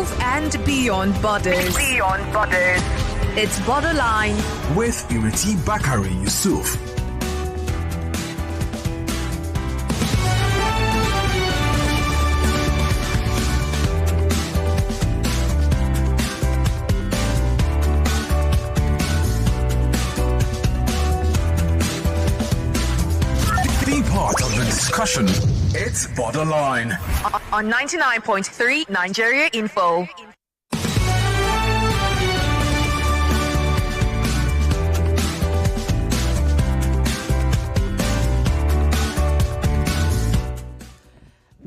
Yusuf and Beyond Borders. Beyond Borders. It's Borderline with Ireti Bakare-Yusuf. Be part of the discussion. It's Borderline on 99.3 Nigeria Info.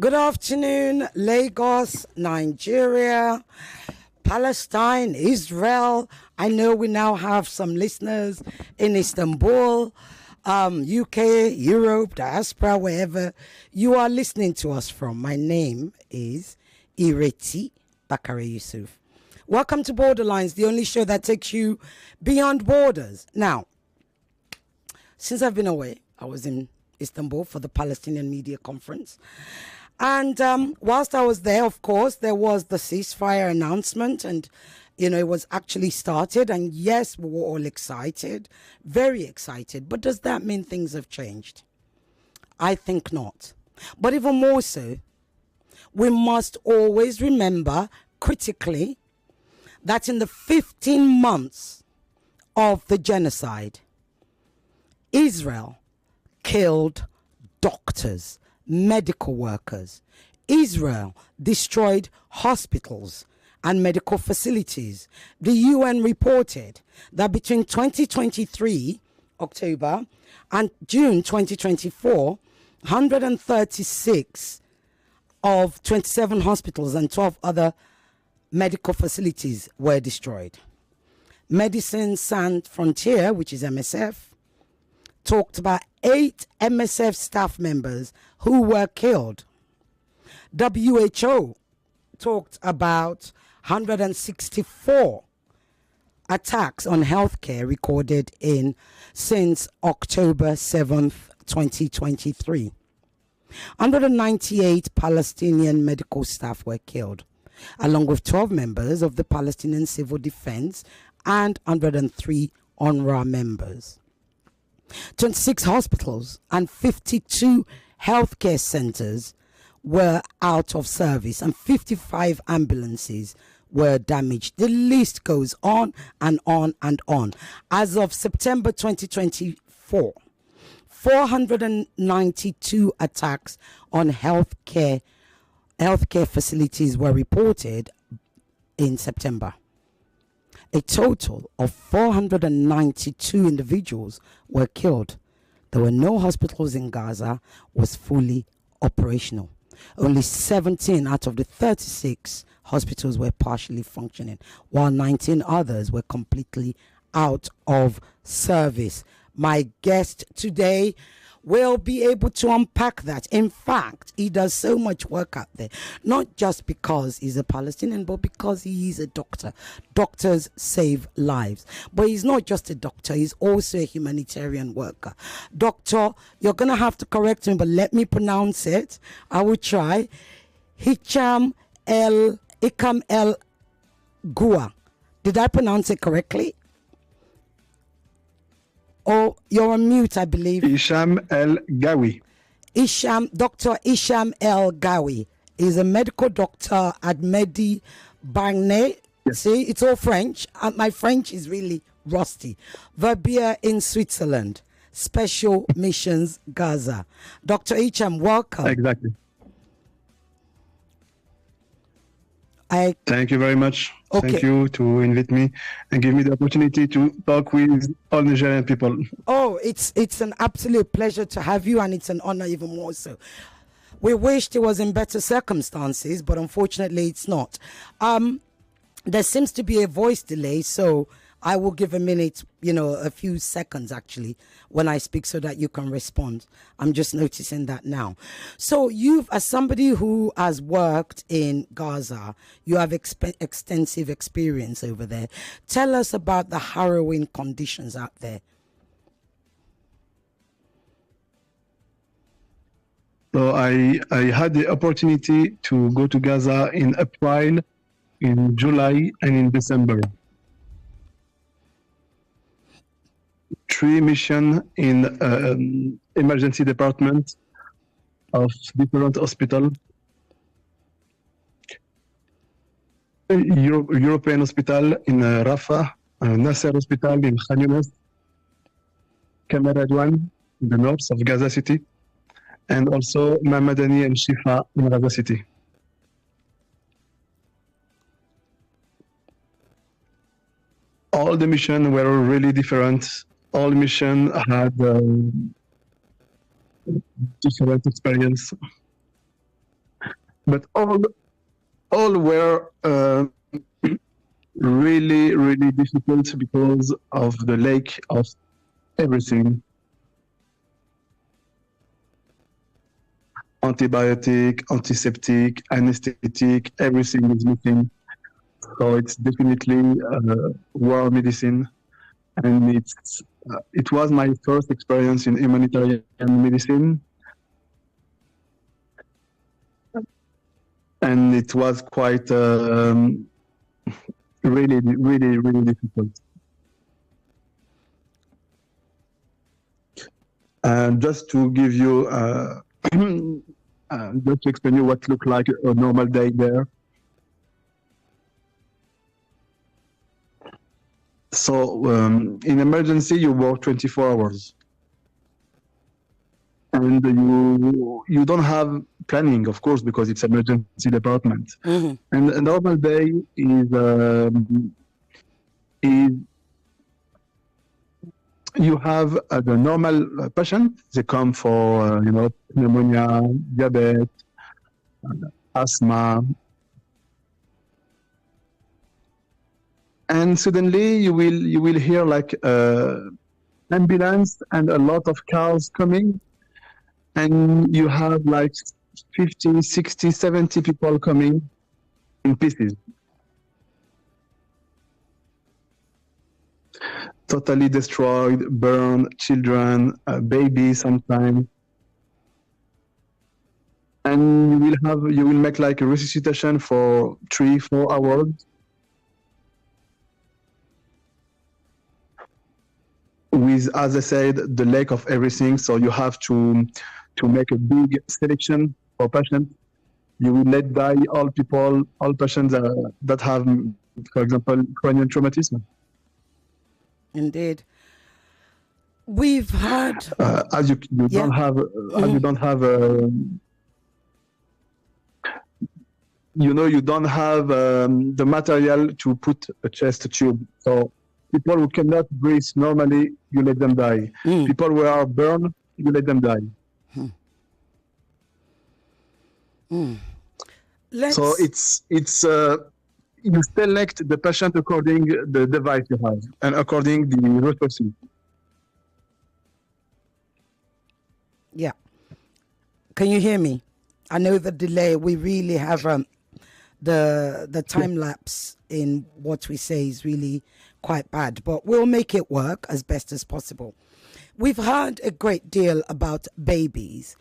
Good afternoon, Lagos, Nigeria, Palestine, Israel. I know we now have some listeners in Istanbul, UK, Europe, diaspora, wherever you are listening to us from. My name is Ireti Bakare-Yusuf. Welcome to Borderlines, the only show that takes you beyond borders. Now, since I've been away, I was in Istanbul for the Palestinian Media Conference. And whilst I was there, of course, there was the ceasefire announcement and, it was actually started. And yes, we were all excited, very excited. But does that mean things have changed? I think not. But even more so, we must always remember critically that in the 15 months of the genocide, Israel killed doctors, medical workers. Israel destroyed hospitals and medical facilities. The UN reported that between 2023, October, and June 2024, 136 of 27 hospitals and 12 other medical facilities were destroyed. Medicines Sans Frontier, which is MSF, talked about 8 MSF staff members who were killed. WHO talked about 164 attacks on healthcare recorded since October 7th, 2023. 198 Palestinian medical staff were killed, along with 12 members of the Palestinian Civil Defense and 103 UNRWA members. 26 hospitals and 52 healthcare centers were out of service and 55 ambulances were damaged. The list goes on and on and on. As of September 2024, 492 attacks on healthcare facilities were reported in September. A total of 492 individuals were killed. There were no hospitals in Gaza was fully operational. Only 17 out of the 36 hospitals were partially functioning, while 19 others were completely out of service. My guest today will be able to unpack that. In fact, he does so much work out there, not just because he's a Palestinian, but because he is a doctor. Doctors save lives. But he's not just a doctor, he's also a humanitarian worker. Doctor, you're going to have to correct me, but let me pronounce it. I will try. Hicham El Ghaoui. Did I pronounce it correctly? Oh, you're on mute, I believe. Hicham El Ghaoui. Dr. Hicham El Ghaoui is a medical doctor at Medi'Bagnes. Yes. See, it's all French. My French is really rusty. Verbier in Switzerland. Special Missions Gaza. Dr. Hicham, welcome. Exactly. Thank you very much. Okay. Thank you to invite me and give me the opportunity to talk with all Nigerian people. Oh, it's an absolute pleasure to have you, and it's an honor even more so. We wished it was in better circumstances, but unfortunately it's not. There seems to be a voice delay, so I will give a minute, a few seconds actually, when I speak so that you can respond. I'm just noticing that now. So as somebody who has worked in Gaza, you have extensive experience over there. Tell us about the harrowing conditions out there. So I had the opportunity to go to Gaza in April in July and in December. 3 missions in emergency department of different hospitals. European hospital in Rafah, Nasser hospital in Khan Younis, Kamar Adwan in the north of Gaza City, and also Mamadani and Shifa in Gaza City. All the missions were really different. All missions had different experience, but all were really, really difficult because of the lack of everything. Antibiotic, antiseptic, anesthetic, everything is missing. So it's definitely war medicine, and it was my first experience in humanitarian medicine, and it was quite really, really, really difficult. And just to give you, just to explain you what looked like a normal day there. So in emergency, you work 24 hours. And you don't have planning, of course, because it's emergency department. Mm-hmm. And a normal day is you have the normal patient. They come for pneumonia, diabetes, asthma, and suddenly you will hear like ambulance and a lot of cars coming. And you have like 50, 60, 70 people coming in pieces. Totally destroyed, burned, children, babies sometimes. And you will make like a resuscitation for 3-4 hours. With, as I said, the lack of everything, so you have to make a big selection for patients. You will let die all patients that have, for example, cranial traumatism. Indeed, we've had as you don't have you don't have the material to put a chest tube. So people who cannot breathe normally, you let them die. People who are burned, you let them die. So it's you select the patient according the device you have and according the resources. Yeah. Can you hear me? I know the delay. We really have the time lapse in what we say is really quite bad, but we'll make it work as best as possible. We've heard a great deal about babies,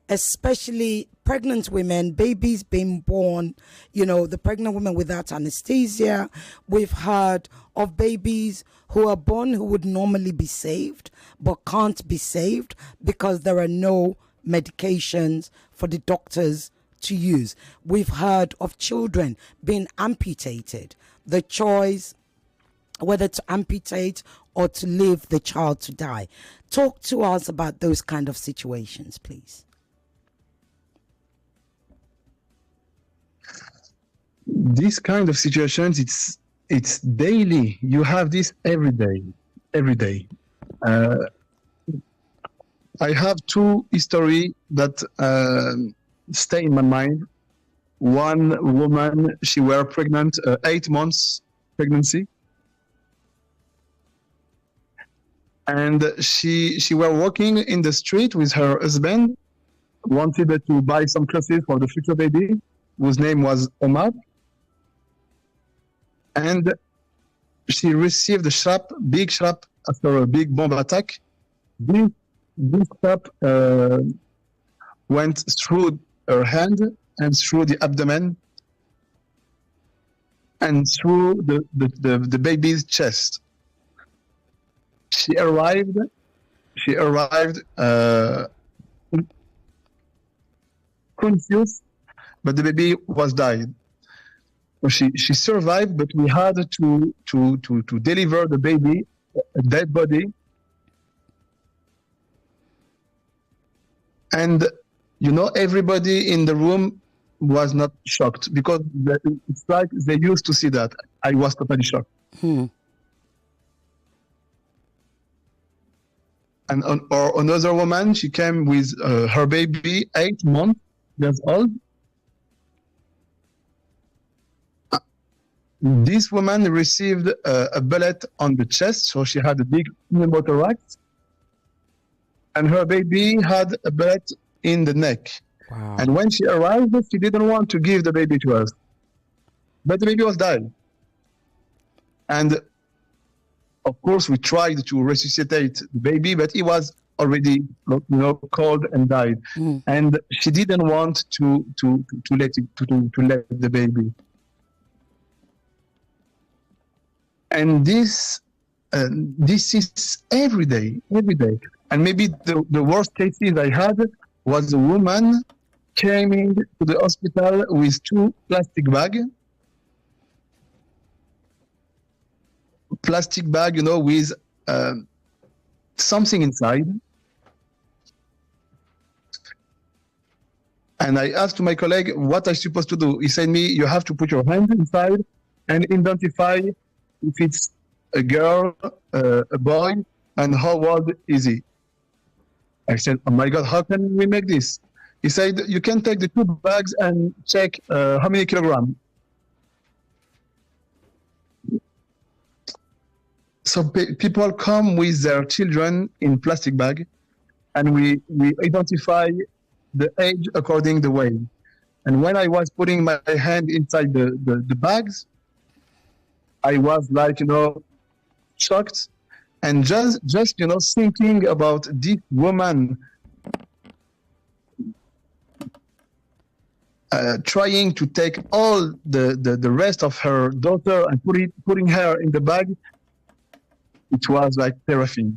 especially pregnant women, babies being born, the pregnant women without anesthesia. We've heard of babies who are born who would normally be saved, but can't be saved because there are no medications for the doctors to use. We've heard of children being amputated. The choice whether to amputate or to leave the child to die. Talk to us about those kind of situations, please. These kind of situations, it's daily. You have this every day. I have 2 stories that stay in my mind. One woman, she were pregnant, 8 months pregnancy. And she were walking in the street with her husband, wanted to buy some clothes for the future baby, whose name was Omar. And she received a big shrap after a big bomb attack. This shrap went through her hand and through the abdomen. and through the baby's chest. She arrived confused, but the baby was died. So she survived, but we had to deliver the baby, a dead body. And everybody in the room was not shocked, because it's like they used to see that. I was totally shocked. And or another woman, she came with her baby, 8 months old. This woman received a bullet on the chest, so she had a big pneumothorax, and her baby had a bullet in the neck. Wow. And when she arrived, she didn't want to give the baby to us, but the baby was dead. And of course, we tried to resuscitate the baby, but he was already, cold and died. And she didn't want to let the baby. And this is every day. And maybe the worst cases I had was a woman came into the hospital with 2 plastic bags. Plastic bag, with something inside. And I asked my colleague, what I'm supposed to do? He said me, you have to put your hand inside and identify if it's a girl, a boy, and how old is he. I said, oh my God, how can we make this? He said, you can take the 2 bags and check how many kilograms. So people come with their children in plastic bag, and we identify the age according the weight. And when I was putting my hand inside the bags, I was like, shocked, and just thinking about this woman trying to take all the rest of her daughter and putting her in the bag. It was like terrifying.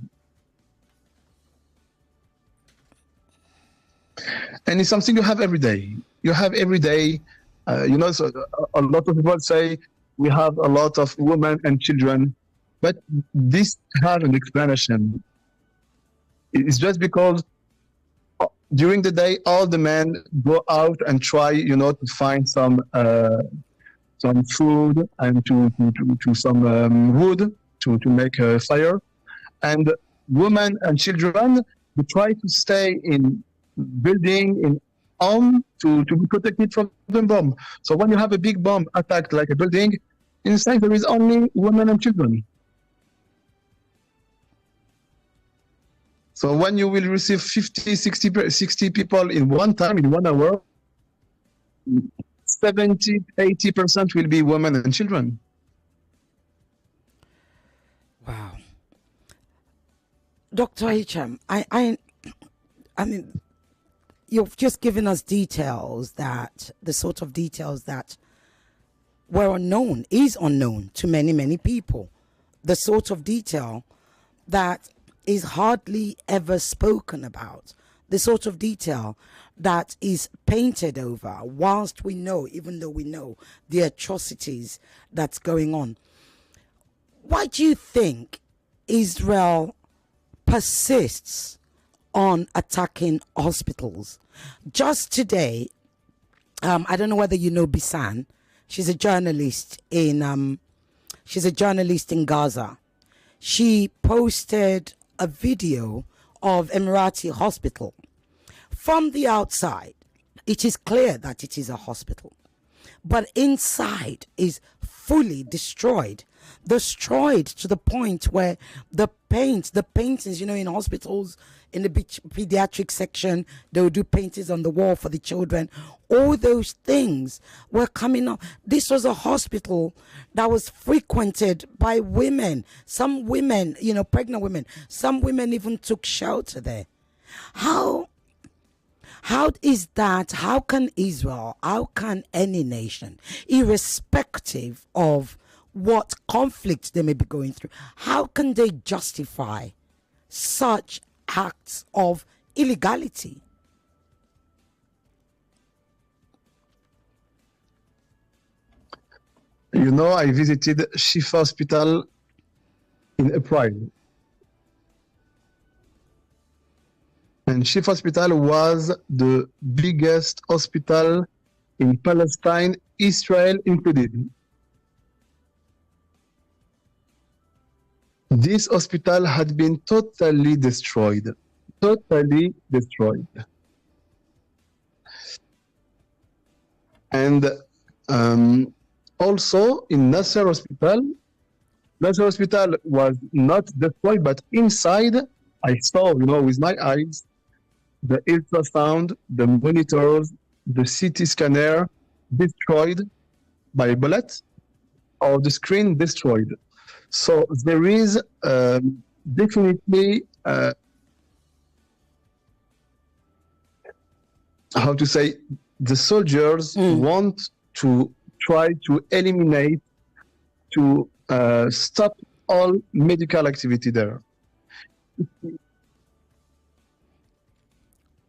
And it's something you have every day. So a lot of people say we have a lot of women and children, but this has an explanation. It's just because during the day, all the men go out and try, to find some food and to some wood, to make a fire, and women and children, they try to stay in building, in home, to be protected from the bomb. So when you have a big bomb attacked like a building, inside there is only women and children. So when you will receive 50, 60 people in one time, in 1 hour, 70, 80% will be women and children. Wow. Dr. Hicham, I mean, you've just given us details the sort of details that were unknown, is unknown to many, many people. The sort of detail that is hardly ever spoken about. The sort of detail that is painted over, whilst we know, even though we know the atrocities that's going on. Why do you think Israel persists on attacking hospitals? Just today, I don't know whether you know Bisan. She's a journalist in Gaza. She posted a video of Emirati hospital. From the outside, it is clear that it is a hospital, but inside is fully destroyed to the point where the paintings, in hospitals, in the pediatric section, they would do paintings on the wall for the children. All those things were coming up. This was a hospital that was frequented by women. Some women, pregnant women. Some women even took shelter there. How is that? How can Israel, how can any nation, irrespective of what conflict they may be going through, how can they justify such acts of illegality? You know, I visited Shifa Hospital in April. And Shifa Hospital was the biggest hospital in Palestine, Israel included. This hospital had been totally destroyed. Totally destroyed. And also in Nasser Hospital was not destroyed, but inside I saw, with my eyes, the ultrasound, the monitors, the CT scanner destroyed by bullets, or the screen destroyed. So there is definitely, how to say, the soldiers want to try to eliminate, to stop all medical activity there.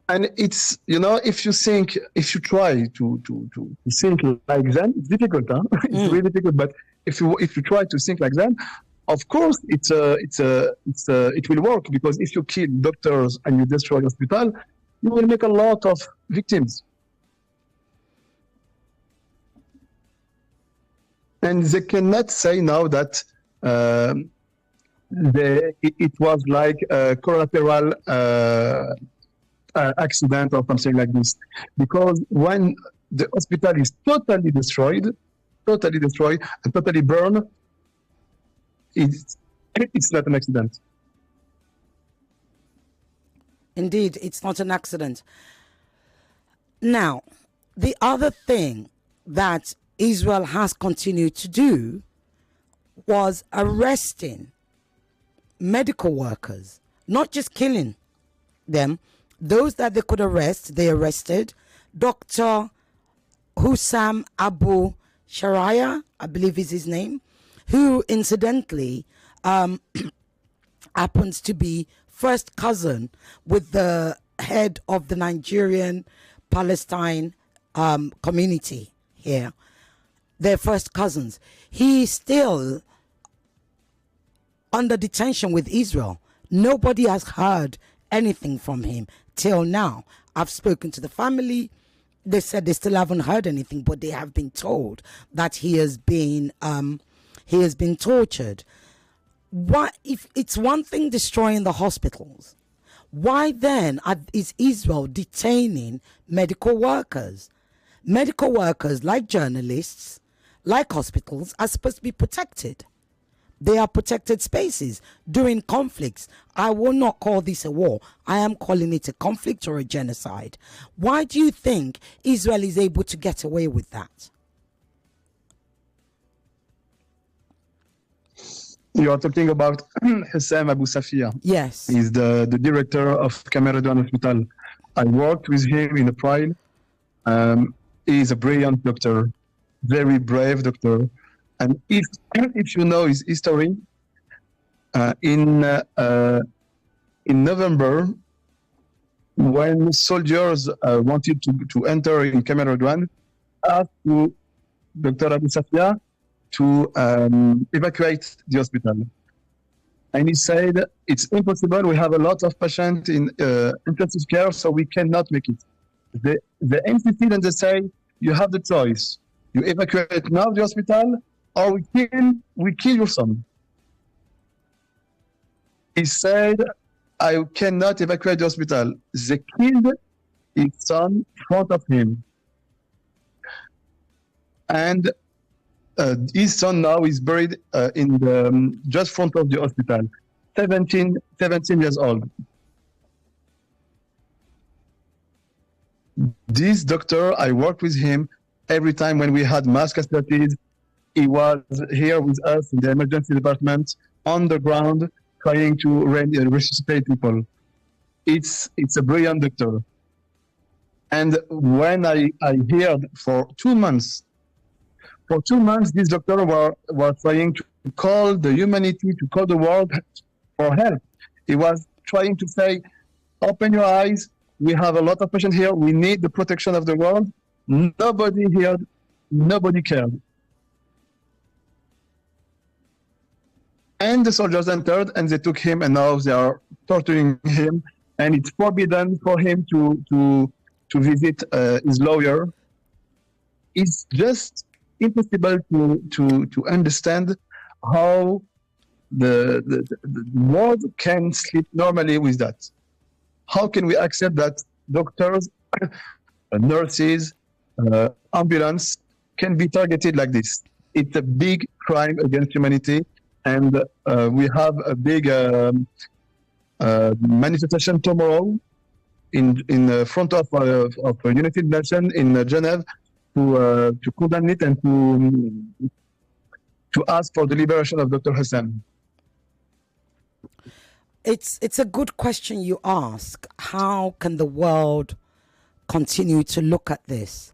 And it's, if you try to think like them, it's difficult, huh? It's really difficult. But if you try to think like them, of course it will work, because if you kill doctors and you destroy hospital, you will make a lot of victims. And they cannot say now that it was like a collateral accident or something like this, because when the hospital is totally destroyed and totally burned, it's not an accident. Indeed, it's not an accident. Now, the other thing that Israel has continued to do was arresting medical workers, not just killing them. Those that they could arrest, they arrested. Dr. Hussam Abu Shariah, I believe is his name, who incidentally happens to be first cousin with the head of the Nigerian Palestine community here. They're first cousins. He's still under detention with Israel. Nobody has heard anything from him till now. I've spoken to the family. They said they still haven't heard anything, but they have been told that he has been tortured. Why, if it's one thing destroying the hospitals, why then is Israel detaining medical workers? Medical workers, like journalists, like hospitals, are supposed to be protected. They are protected spaces during conflicts. I will not call this a war. I am calling it a conflict or a genocide. Why do you think Israel is able to get away with that? You are talking about Hicham Abu Safia. Yes. He's the director of Cameroon Hospital. I worked with him in April. He's a brilliant doctor, very brave doctor. And if you know his history, in November, when soldiers wanted to enter in Cameroon, asked to Dr. Abu Safia to evacuate the hospital. And he said, it's impossible, we have a lot of patients in intensive care, so we cannot make it. They insisted and they say, you have the choice. You evacuate now the hospital, or we kill your son. He said, I cannot evacuate the hospital. They killed his son in front of him. And his son now is buried in the just front of the hospital, 17 years old. This doctor, I worked with him every time when we had mass casualties. He was here with us in the emergency department on the ground, trying to resuscitate people. It's a brilliant doctor. And when I heard for 2 months, these doctors were trying to call the humanity, to call the world for help. He was trying to say, open your eyes. We have a lot of patients here. We need the protection of the world. Nobody heard. Nobody cared. And the soldiers entered and they took him, and now they are torturing him. And it's forbidden for him to visit his lawyer. It's just impossible to understand how the world can sleep normally with that. How can we accept that doctors, nurses, ambulance can be targeted like this? It's a big crime against humanity, and we have a big manifestation tomorrow in front of United Nations in Geneva to condemn it and to ask for the liberation of Dr. Hassan. It's a good question you ask. How can the world continue to look at this?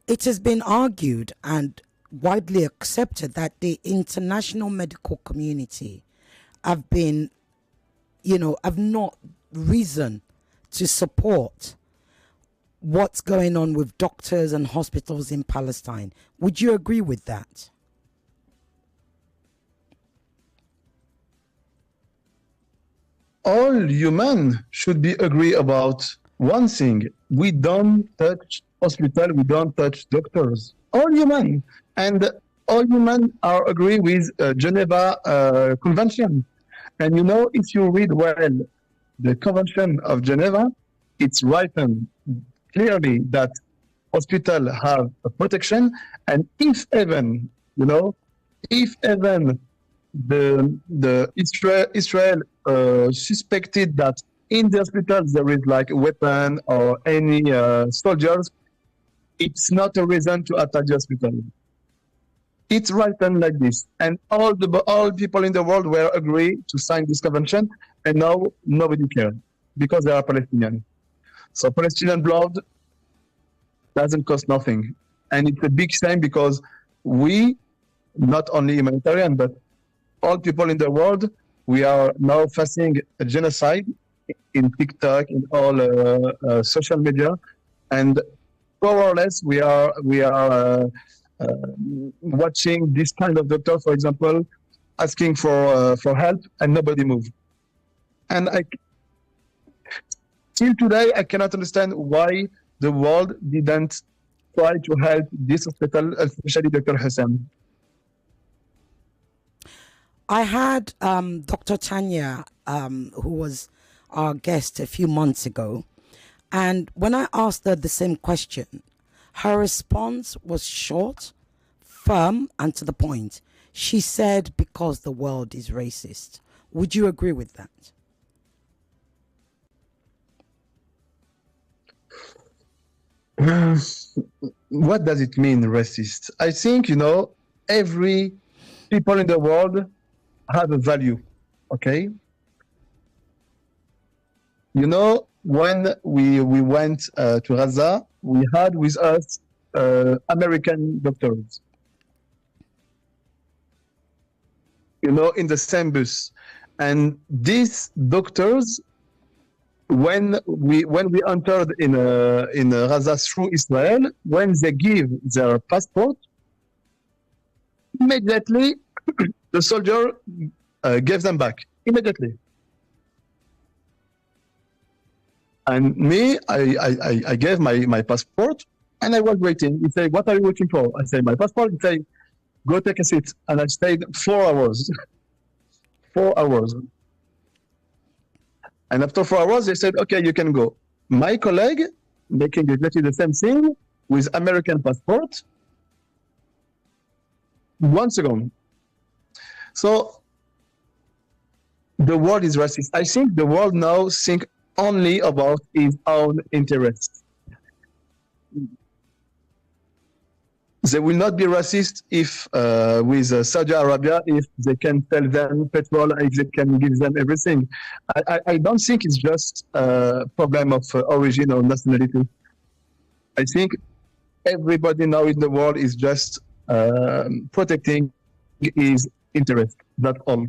It has been argued and widely accepted that the international medical community have been, have not risen to support what's going on with doctors and hospitals in Palestine. Would you agree with that? All humans should be agree about one thing. We don't touch hospital, we don't touch doctors. All human. And all human are agree with Geneva Convention. And if you read well the Convention of Geneva, it's written clearly that hospital have a protection, and if even the Israel suspected that in the hospital there is like a weapon or any soldiers, it's not a reason to attack the hospital. It's written like this, and all people in the world were agree to sign this convention, and now nobody cared because they are Palestinian. So Palestinian blood doesn't cost nothing, and it's a big shame because we, not only humanitarian, but all people in the world, we are now facing a genocide in TikTok, in all social media, and more or less we are watching this kind of doctor, for example, asking for help, and nobody moves. And till today, I cannot understand why the world didn't try to help this hospital, especially Dr. Hassan. I had Dr. Tanya, who was our guest a few months ago, and when I asked her the same question, her response was short, firm, and to the point. She said, because the world is racist. Would you agree with that? What does it mean, racist? I think, every people in the world have a value, okay? When we went to Gaza, we had with us American doctors, in the same bus. And these doctors, when we entered in Gaza through Israel, when they give their passport, immediately the soldier gave them back, immediately. And me, I gave my passport, and I was waiting. He said, "What are you waiting for?" I say, "My passport." He said, "Go take a seat." And I stayed 4 hours. 4 hours. And after 4 hours, they said, "Okay, you can go." My colleague, making exactly the same thing with American passport, 1 second. So the world is racist. I think the world now thinks only about its own interests. They will not be racist if with Saudi Arabia, if they can sell them petrol, if they can give them everything. I don't think it's just a problem of origin or nationality. I think everybody now in the world is just protecting his interest. That's all.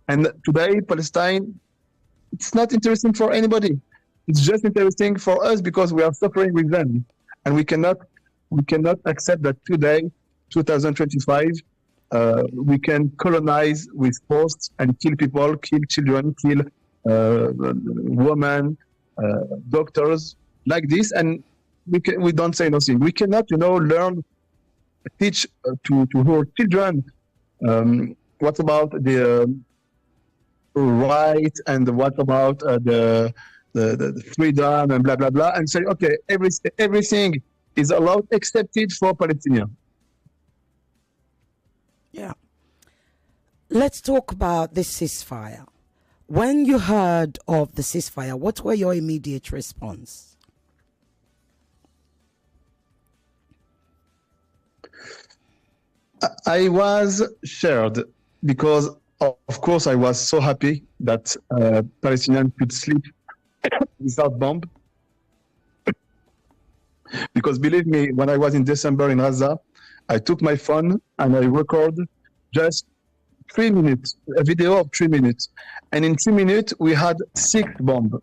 And today, Palestine, it's not interesting for anybody. It's just interesting for us because we are suffering with them, and we cannot accept that today, 2025, we can colonize with force and kill people, kill children, kill women, doctors like this, and we don't say nothing. We cannot, teach to our children what about the right and what about the freedom and blah blah blah, and say okay, everything is allowed accepted for Palestinians. Yeah. Let's talk about this ceasefire. When you heard of the ceasefire, what were your immediate response? I was shared because, of course, I was so happy that Palestinians could sleep without bomb. Because believe me, when I was in December in Gaza, I took my phone and I recorded just 3 minutes, a video of 3 minutes. And in 3 minutes, we had 6 bombs.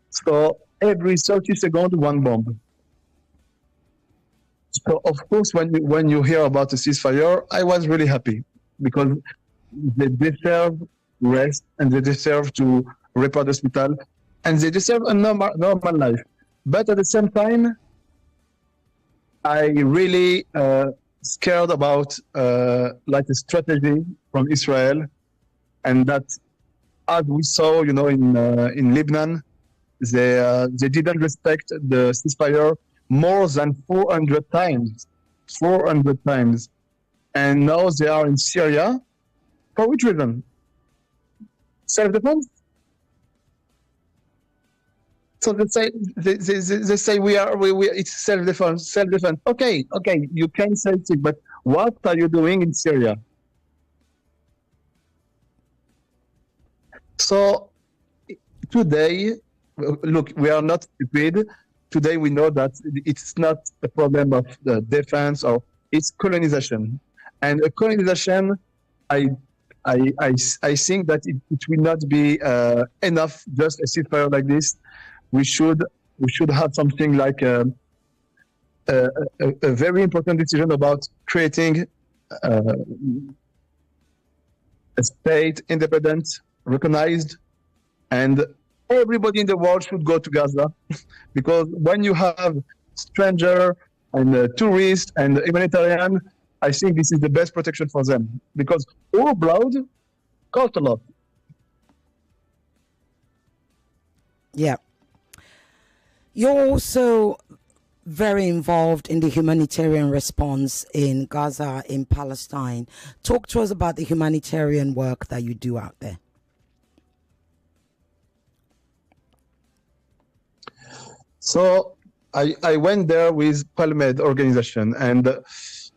So every 30 seconds, 1 bomb. So of course, when you hear about the ceasefire, I was really happy because they deserve rest and they deserve to repair the hospital and they deserve a normal life. But at the same time, I really scared about like a strategy from Israel, and that as we saw, in Lebanon, they didn't respect the ceasefire more than 400 times, and now they are in Syria. For which reason? Self-defense. So they say it's self-defense. Okay, you can say it, but what are you doing in Syria? So today, look, we are not stupid. Today we know that it's not a problem of the defense or it's colonization, and a colonization, I think that it will not be enough just a ceasefire like this. We should have something like a very important decision about creating a state independent, recognized, and everybody in the world should go to Gaza, because when you have stranger and tourists and humanitarian, I think this is the best protection for them, because our blood costs a lot. Yeah. You're also very involved in the humanitarian response in Gaza, in Palestine. Talk to us about the humanitarian work that you do out there. So I went there with Palmed organization, and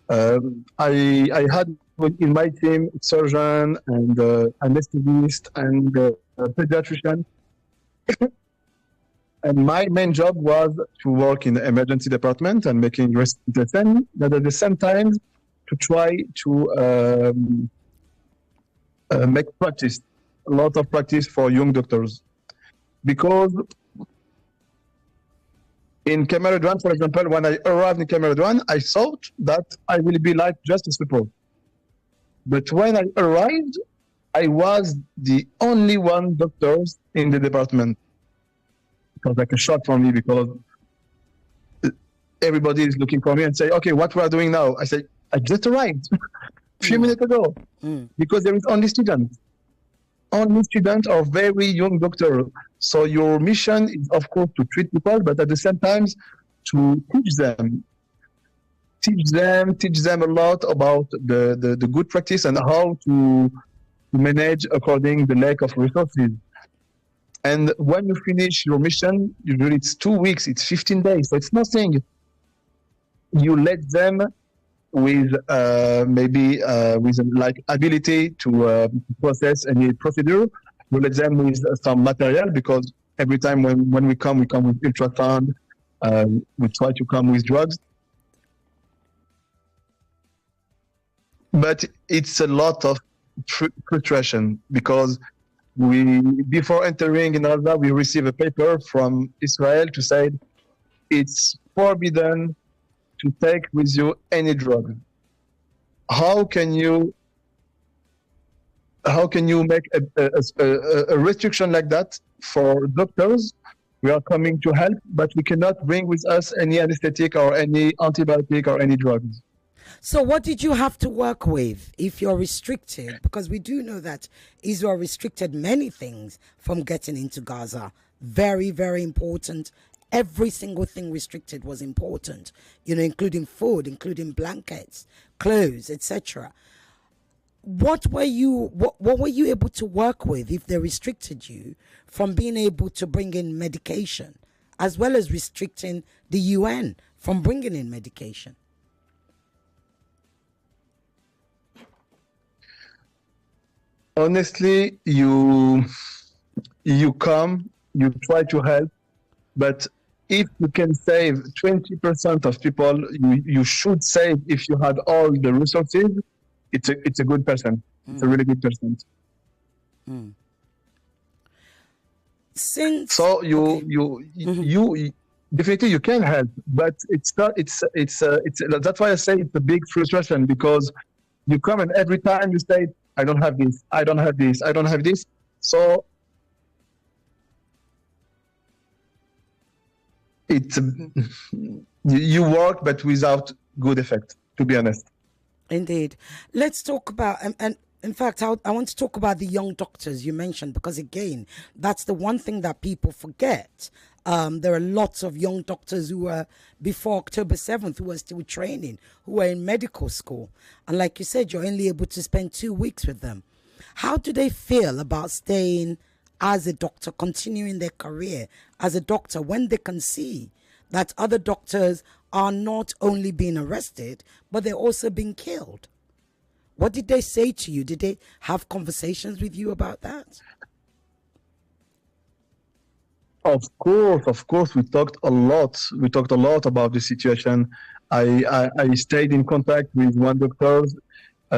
I had in my team surgeon and anesthetist and pediatrician. And my main job was to work in the emergency department and making resuscitation, but at the same time to try to make practice, a lot of practice for young doctors. Because in Camp Redouane, for example, when I arrived in Camp Redouane, I thought that I will be like just a support. But when I arrived, I was the only one doctor in the department. It was like a shock for me because everybody is looking for me and say, okay, what we are doing now? I say, I just arrived a few minutes ago because there is only students. Only students are very young doctors. So your mission is, of course, to treat people, but at the same time, to teach them a lot about the good practice and how to manage according the lack of resources. And when you finish your mission, usually it's 2 weeks, it's 15 days, so it's nothing. You let them with with like ability to process any procedure. You let them with some material, because every time when we come with ultrasound, We try to come with drugs. But it's a lot of frustration because before entering in Gaza, we receive a paper from Israel to say it's forbidden to take with you any drug. How can you make a restriction like that for doctors? We are coming to help, but we cannot bring with us any anesthetic or any antibiotic or any drugs. So what did you have to work with if you're restricted? Because we do know that Israel restricted many things from getting into Gaza. Very, very important. Every single thing restricted was important, including food, including blankets, clothes, etc. What were you able to work with if they restricted you from being able to bring in medication, as well as restricting the UN from bringing in medication? Honestly, you come, you try to help, but if you can save 20% of people, you should save if you had all the resources. It's a good percent. It's a really good percent. So you definitely you can help, but it's not. It's that's why I say it's a big frustration, because you come and every time you say, I don't have this, I don't have this, I don't have this. So it's you work, but without good effect, to be honest. Indeed. Let's talk about, and in fact, I want to talk about the young doctors you mentioned, because again, that's the one thing that people forget. There are lots of young doctors who were before October 7th who were still training, who were in medical school. And like you said, you're only able to spend 2 weeks with them. How do they feel about staying as a doctor, continuing their career as a doctor, when they can see that other doctors are not only being arrested, but they're also being killed? What did they say to you? Did they have conversations with you about that? Of course, we talked a lot. We talked a lot about the situation. I stayed in contact with one doctor.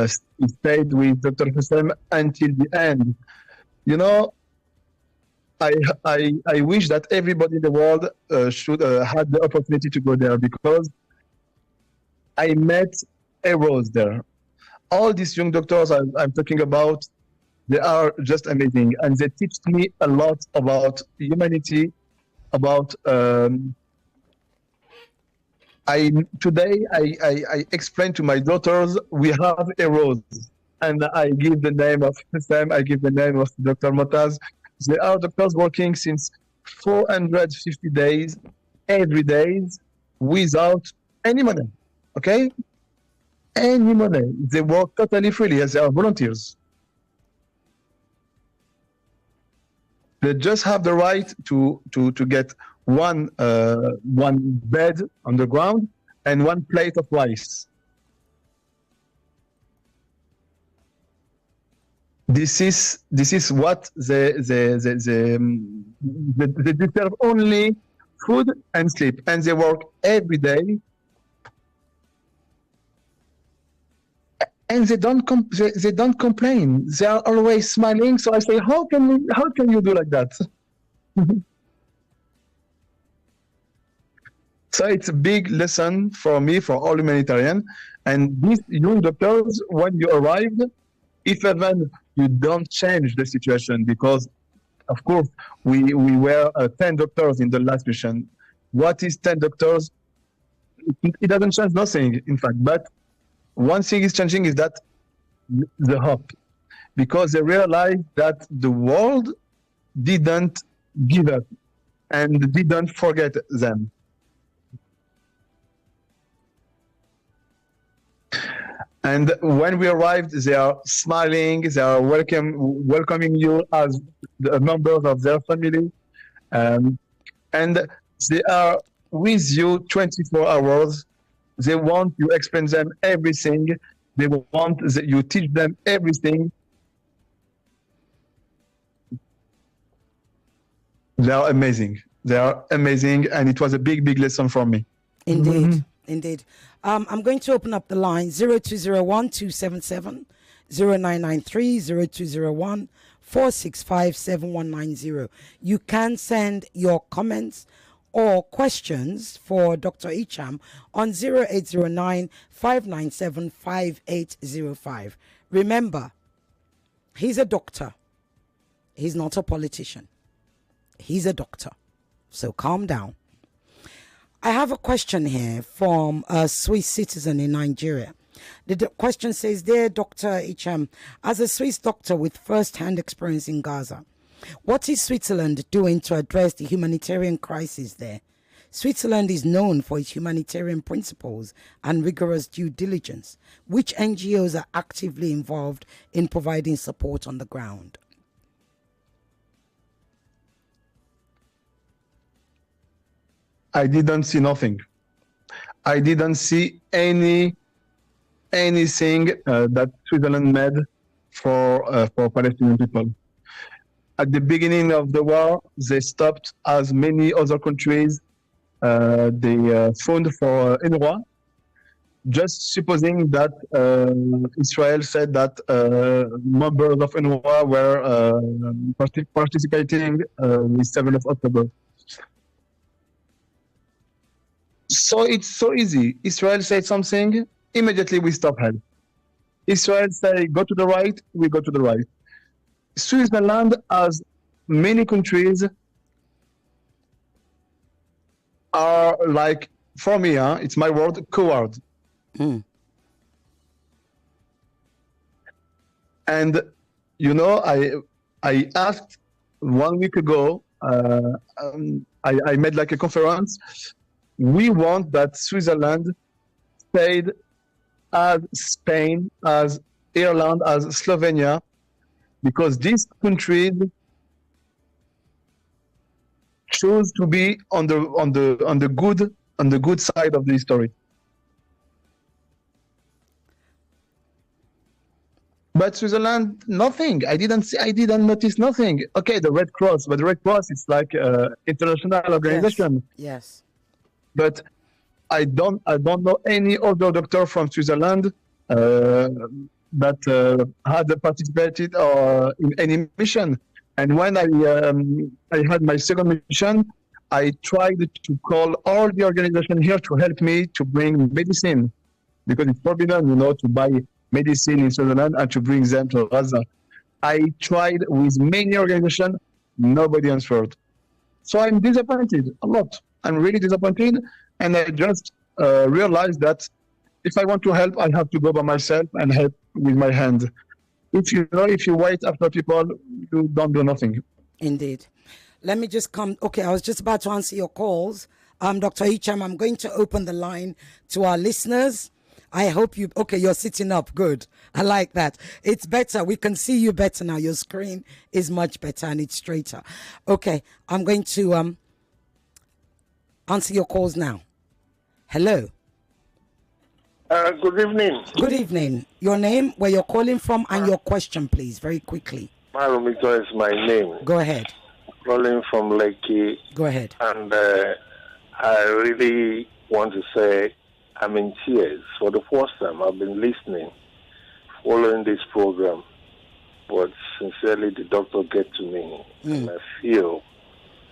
Stayed with Dr. Hicham until the end. I wish that everybody in the world should had the opportunity to go there, because I met heroes there. All these young doctors I'm talking about, they are just amazing, and they teach me a lot about humanity, about today I explain to my daughters we have heroes, and I give the name of Sam, I give the name of Dr. Motaz. They are doctors working since 450 days, every day, without any money. Okay? Any money. They work totally freely as they are volunteers. They just have the right to get one bed on the ground and one plate of rice. This is what they deserve: only food and sleep, and they work every day, and they don't complain. They are always smiling. So I say, how can you do like that? So it's a big lesson for me, for all humanitarians. And these young doctors, when you arrived, if even you don't change the situation, because of course we were 10 doctors in the last mission. What is 10 doctors? It doesn't change nothing, in fact. But one thing is changing, is that the hope, because they realized that the world didn't give up and didn't forget them. And when we arrived, they are smiling, they are welcoming you as members of their family. And they are with you 24 hours. They want you explain them everything. They want you teach them everything. They are amazing. They are amazing, and it was a big lesson for me. Indeed, indeed. I'm going to open up the line 0201 277 0993 0201 465 7190. You can send your comments or questions for Dr. Hicham on 0809 597 5805. Remember, he's a doctor. He's not a politician. He's a doctor. So calm down. I have a question here from a Swiss citizen in Nigeria. The question says, Dear Dr. Hicham, as a Swiss doctor with first-hand experience in Gaza, what is Switzerland doing to address the humanitarian crisis there? Switzerland is known for its humanitarian principles and rigorous due diligence. Which NGOs are actively involved in providing support on the ground? I didn't see nothing. I didn't see anything that Switzerland made for Palestinian people. At the beginning of the war, they stopped, as many other countries, the fund for UNRWA, just supposing that Israel said that members of UNRWA were participating with 7th of October. So it's so easy. Israel said something, immediately we stop help. Israel say go to the right, we go to the right. Switzerland, as many countries, are like, for me, it's my word, coward. And you know, I asked 1 week ago, I made like a conference. We want that Switzerland stayed as Spain, as Ireland, as Slovenia, because these countries choose to be on the good side of the history. But Switzerland, nothing. I didn't notice nothing. Okay, the Red Cross, but the Red Cross is like international organization. Yes. But I don't know any other doctor from Switzerland that had participated in any mission. And when I had my second mission, I tried to call all the organization here to help me to bring medicine, because it's forbidden, to buy medicine in Switzerland and to bring them to Gaza. I tried with many organizations, nobody answered. So I'm disappointed a lot. I'm really disappointed, and I just realized that if I want to help, I have to go by myself and help with my hand. If you wait after people, you don't do nothing. Indeed. Let me just come. Okay, I was just about to answer your calls. Dr. Hicham, I'm going to open the line to our listeners. I hope you... Okay, you're sitting up. Good. I like that. It's better. We can see you better now. Your screen is much better and it's straighter. Okay, I'm going to answer your calls now. Hello. Good evening. Good evening. Your name, where you're calling from, and your question, please, very quickly. Marumito is my name. Go ahead. Calling from Lekki. Go ahead. And I really want to say I'm in tears. For the first time, I've been listening, following this program, but sincerely, the doctor get to me, and I feel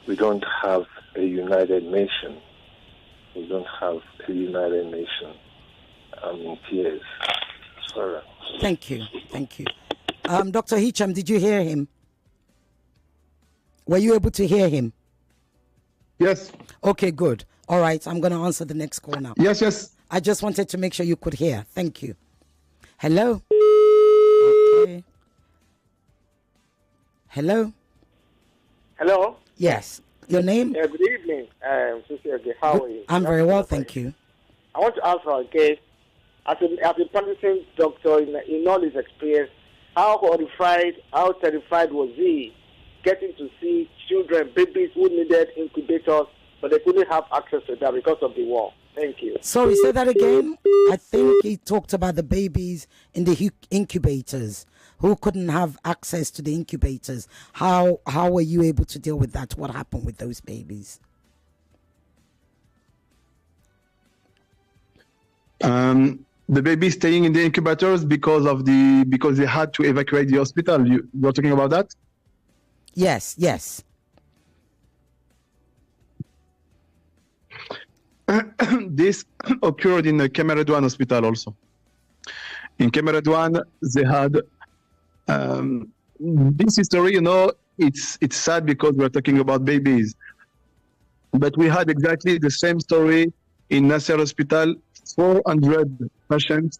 we don't have a united nation. We don't have a united nation. I'm in tears. Sorry. Thank you. Thank you. Dr. Hicham, did you hear him? Were you able to hear him? Yes. Okay, good. All right, I'm going to answer the next call now. Yes. I just wanted to make sure you could hear. Thank you. Hello? Okay. Hello? Hello? Yes. Your name? Good evening. How are you? I'm very well, thank you. I want to ask our guest, as a practicing doctor in all his experience, how horrified, how terrified was he getting to see children, babies who needed incubators, but they couldn't have access to that because of the war? Thank you. Sorry, say that again. I think he talked about the babies in the incubators who couldn't have access to the incubators. How were you able to deal with that? What happened with those babies? The baby staying in the incubators because they had to evacuate the hospital. You're talking about that? Yes. This occurred in the Kemeredouane hospital also. In Kemeredouane, they had this history. It's sad because we're talking about babies, but we had exactly the same story in Nasser Hospital. 400 patients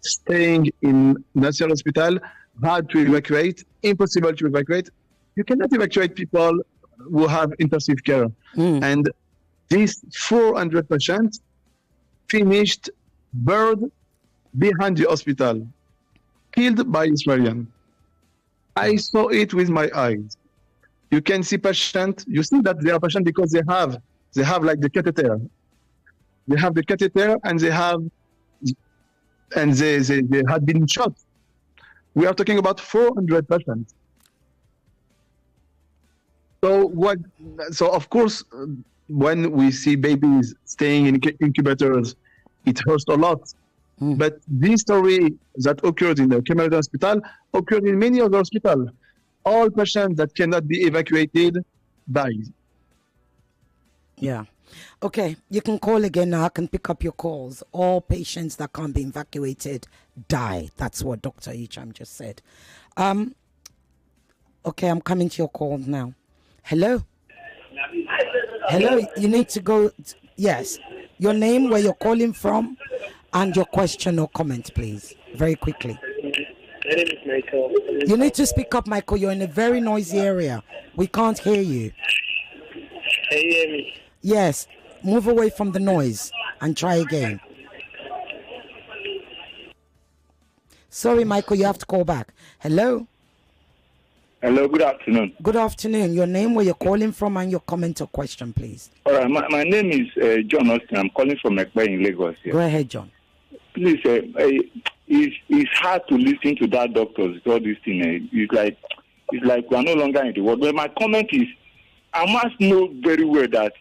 staying in Nasser Hospital had to evacuate. Impossible to evacuate. You cannot evacuate people who have intensive care. And these 400 patients finished buried behind the hospital, killed by Israelis. I saw it with my eyes. You can see patients. You see that they are patients because they have like the catheter. They have the catheter and they had been shot. We are talking about 400 patients. So of course, when we see babies staying in incubators, it hurts a lot. But this story that occurred in the Kemeredouane hospital occurred in many other hospitals. All patients that cannot be evacuated died. Yeah. Okay, you can call again now. I can pick up your calls. All patients that can't be evacuated die. That's what Dr. Hicham just said. Okay, I'm coming to your call now. Hello? Hello, you need to go. Yes, your name, where you're calling from, and your question or comment, please, very quickly. My name is Michael. You need to speak up, Michael. You're in a very noisy area. We can't hear you. Can you hear me? Yes, move away from the noise and try again. Sorry, Michael, you have to call back. Hello? Hello, good afternoon. Good afternoon. Your name, where you're calling from, and your comment or question, please. All right, my name is John Austin. I'm calling from Ekpe in Lagos. Here. Go ahead, John. Please, it's hard to listen to that doctor with all this thing. It's like we are no longer in the world. But my comment is, I must know very well that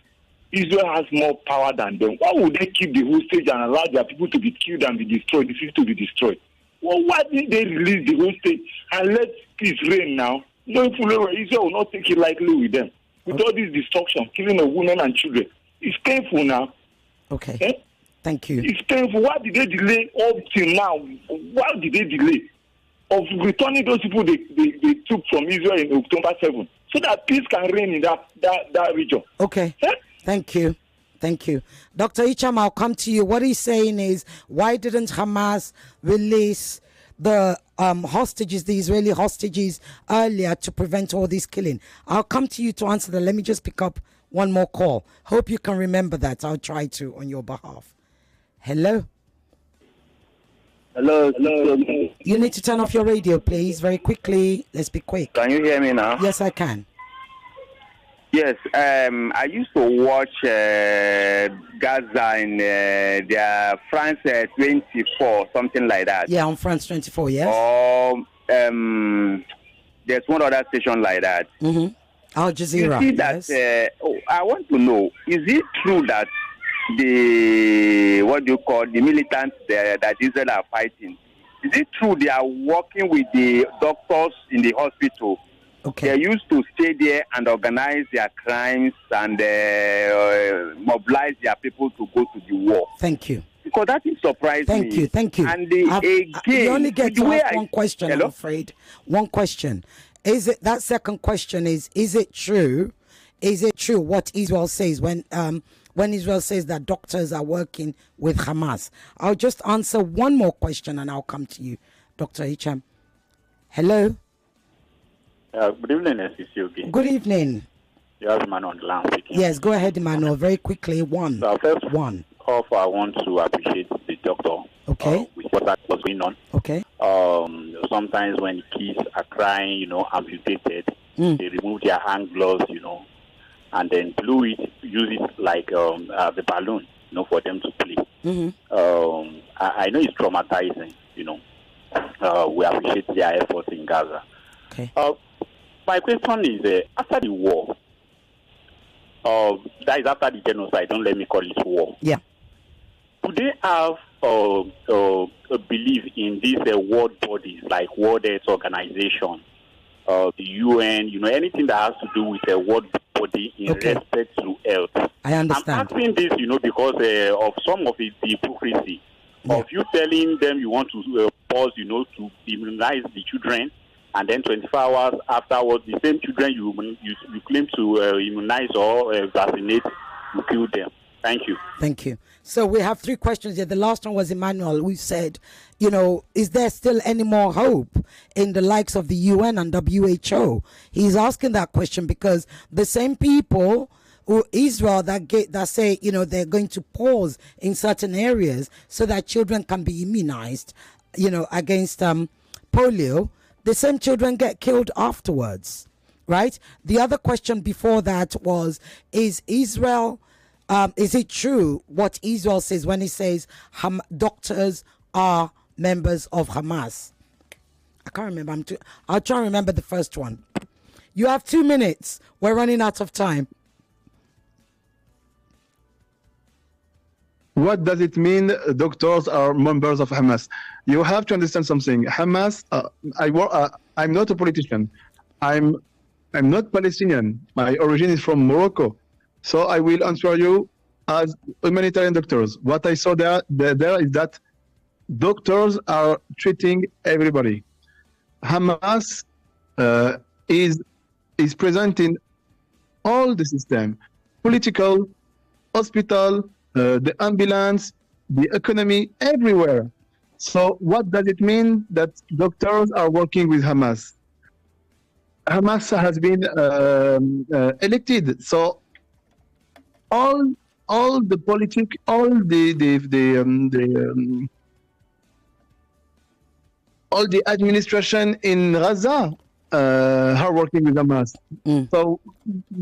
Israel has more power than them. Why would they keep the hostage and allow their people to be killed and be destroyed, the city to be destroyed? Well, why didn't they release the hostage and let peace reign now? No, Israel will not take it lightly with them. With all this destruction, killing of women and children. It's painful now. Okay. Eh? Thank you. It's painful. Why did they delay up till now? Why did they delay of returning those people they took from Israel in October 7th so that peace can reign in that region? Okay. Eh? Thank you. Thank you. Dr. Hicham, I'll come to you. What he's saying is, why didn't Hamas release the hostages, the Israeli hostages, earlier to prevent all this killing? I'll come to you to answer that. Let me just pick up one more call. Hope you can remember that. I'll try to on your behalf. Hello? Hello. You need to turn off your radio, please, very quickly. Let's be quick. Can you hear me now? Yes, I can. Yes, I used to watch Gaza in their France 24, something like that. Yeah, on France 24, yes. Or there's one other station like that. Mm-hmm. Al Jazeera. You see that, yes. I want to know, is it true that the militants that Israel are fighting, is it true they are working with the doctors in the hospital? Okay. They used to stay there and organize their crimes and mobilize their people to go to the war. Thank you. Because that is surprising. Thank you. And again, you only get to ask one question, Hello? I'm afraid. One question. Is it that second question is it true? Is it true what Israel says when Israel says that doctors are working with Hamas? I'll just answer one more question and I'll come to you, Dr. Hicham. Hello? Good evening, SCCOK. Good evening. You have Emmanuel on the line speaking. Yes, go ahead, Emmanuel. Very quickly. So first, I want to appreciate the doctor. Okay. With what that was going on. Okay. Sometimes when kids are crying, amputated, they remove their hand gloves, and then blew it, use it like the balloon, for them to play. Mm-hmm. I know it's traumatizing, we appreciate their efforts in Gaza. Okay. My question is, after the war, that is after the genocide, don't let me call it war. Yeah. Do they have a belief in these world bodies like World Health Organization, the UN, anything that has to do with a world body in respect to health? I understand. I'm asking this, because of some of the hypocrisy of you telling them you want to pause, to immunize the children, and then 24 hours afterwards, the same children you claim to immunize or vaccinate, you kill them. Thank you. Thank you. So we have 3 questions here. The last one was Emmanuel, who said, is there still any more hope in the likes of the UN and WHO? He's asking that question because the same people who Israel that say, they're going to pause in certain areas so that children can be immunized, against polio, the same children get killed afterwards, right? The other question before that was, is it true what Israel says when he says doctors are members of Hamas? I can't remember. I'll try and remember the first one. You have 2 minutes. We're running out of time. What does it mean doctors are members of Hamas? You have to understand something. Hamas, I'm not a politician. I'm not Palestinian. My origin is from Morocco. So I will answer you as humanitarian doctors. What I saw there is that doctors are treating everybody. Hamas is present in all the system, political, hospital, the ambulance, the economy, everywhere. So what does it mean that doctors are working with Hamas? Hamas has been elected. So all the politics, all the administration in Gaza are working with Hamas. So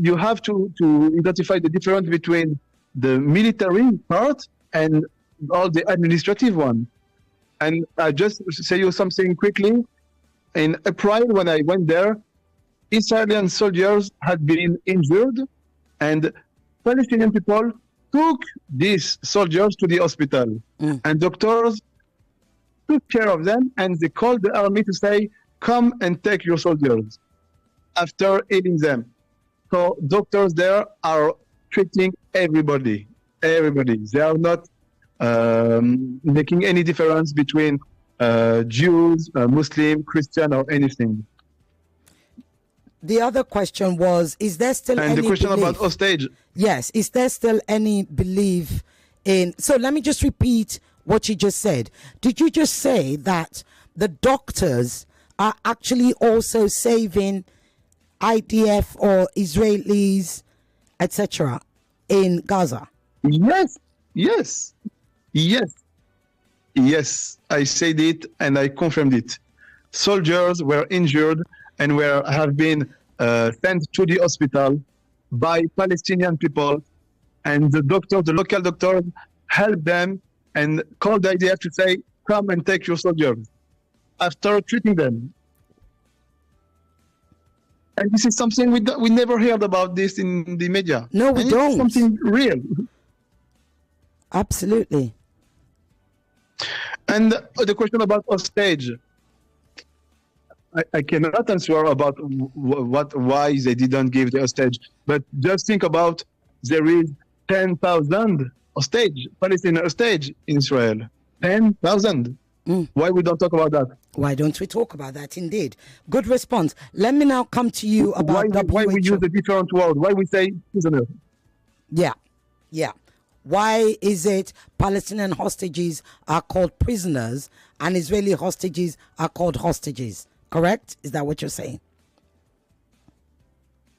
you have to identify the difference between the military part and all the administrative one. And I just say you something quickly. In April, when I went there, Israeli soldiers had been injured, and Palestinian people took these soldiers to the hospital. And doctors took care of them, and they called the army to say, come and take your soldiers after healing them. So doctors there are treating everybody. They are not making any difference between Jews, Muslim, Christian, or anything. The other question was, is there still any the question belief? about hostage. Yes, is there still any belief in... So let me just repeat what you just said. Did you just say that the doctors are actually also saving IDF or Israelis, etc., in Gaza? Yes. I said it and I confirmed it. Soldiers were injured and have been sent to the hospital by Palestinian people, and the local doctors helped them and called the IDF to say, come and take your soldiers after treating them. And this is something we never heard about this in the media. No, we don't. It's something real. Absolutely. And the question about hostage, I cannot answer about why they didn't give the hostage, but just think about there is 10,000 hostage, Palestinian hostage in Israel. 10,000. Why we don't talk about that? Why don't we talk about that? Indeed. Good response. Let me now come to you about why we use a different word? Why we say prisoner? Yeah. Why is it Palestinian hostages are called prisoners and Israeli hostages are called hostages? Correct? Is that what you're saying?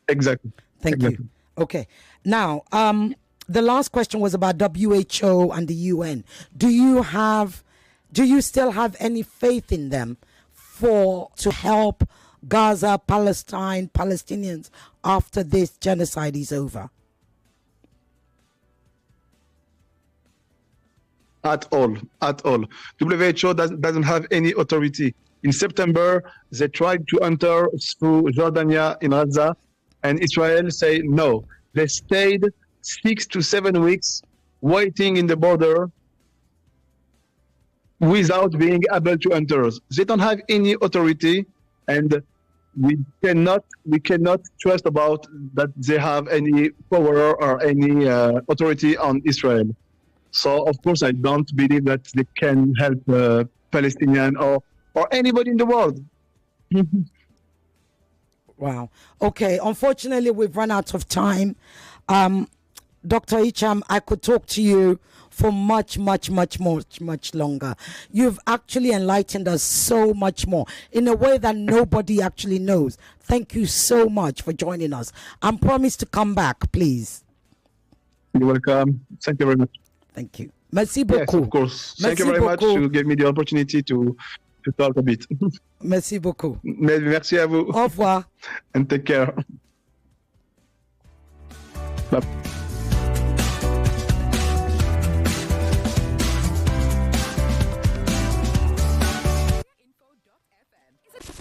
Exactly. Thank you. Okay. Now, the last question was about WHO and the UN. Do you still have any faith in them to help Gaza, Palestine, Palestinians after this genocide is over? At all. WHO doesn't have any authority In September, they tried to enter through Jordania in Gaza, and Israel say no. They stayed 6 to 7 weeks waiting in the border without being able to enter. They don't have any authority, and we cannot trust about that they have any power or any authority on Israel. So of course I don't believe that they can help Palestinian or anybody in the world. Wow. Okay. Unfortunately, we've run out of time. Dr. Hicham, I could talk to you for much longer. You've actually enlightened us so much more in a way that nobody actually knows. Thank you so much for joining us. And promise to come back, please. You're welcome. Thank you very much. Thank you. Merci beaucoup. Yes, of course. Thank you very much beaucoup. to give me the opportunity to talk a bit. Merci beaucoup. Merci à vous. Au revoir. And take care. Bye.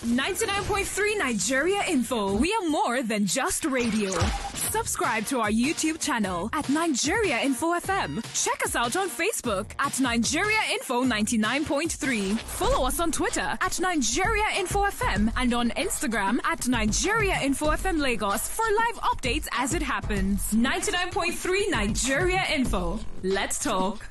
99.3 Nigeria Info. We are more than just radio. Subscribe to our YouTube channel at Nigeria Info FM. Check us out on Facebook at Nigeria Info 99.3. Follow us on Twitter at Nigeria Info FM and on Instagram at Nigeria Info FM Lagos for live updates as it happens. 99.3 Nigeria Info. Let's talk.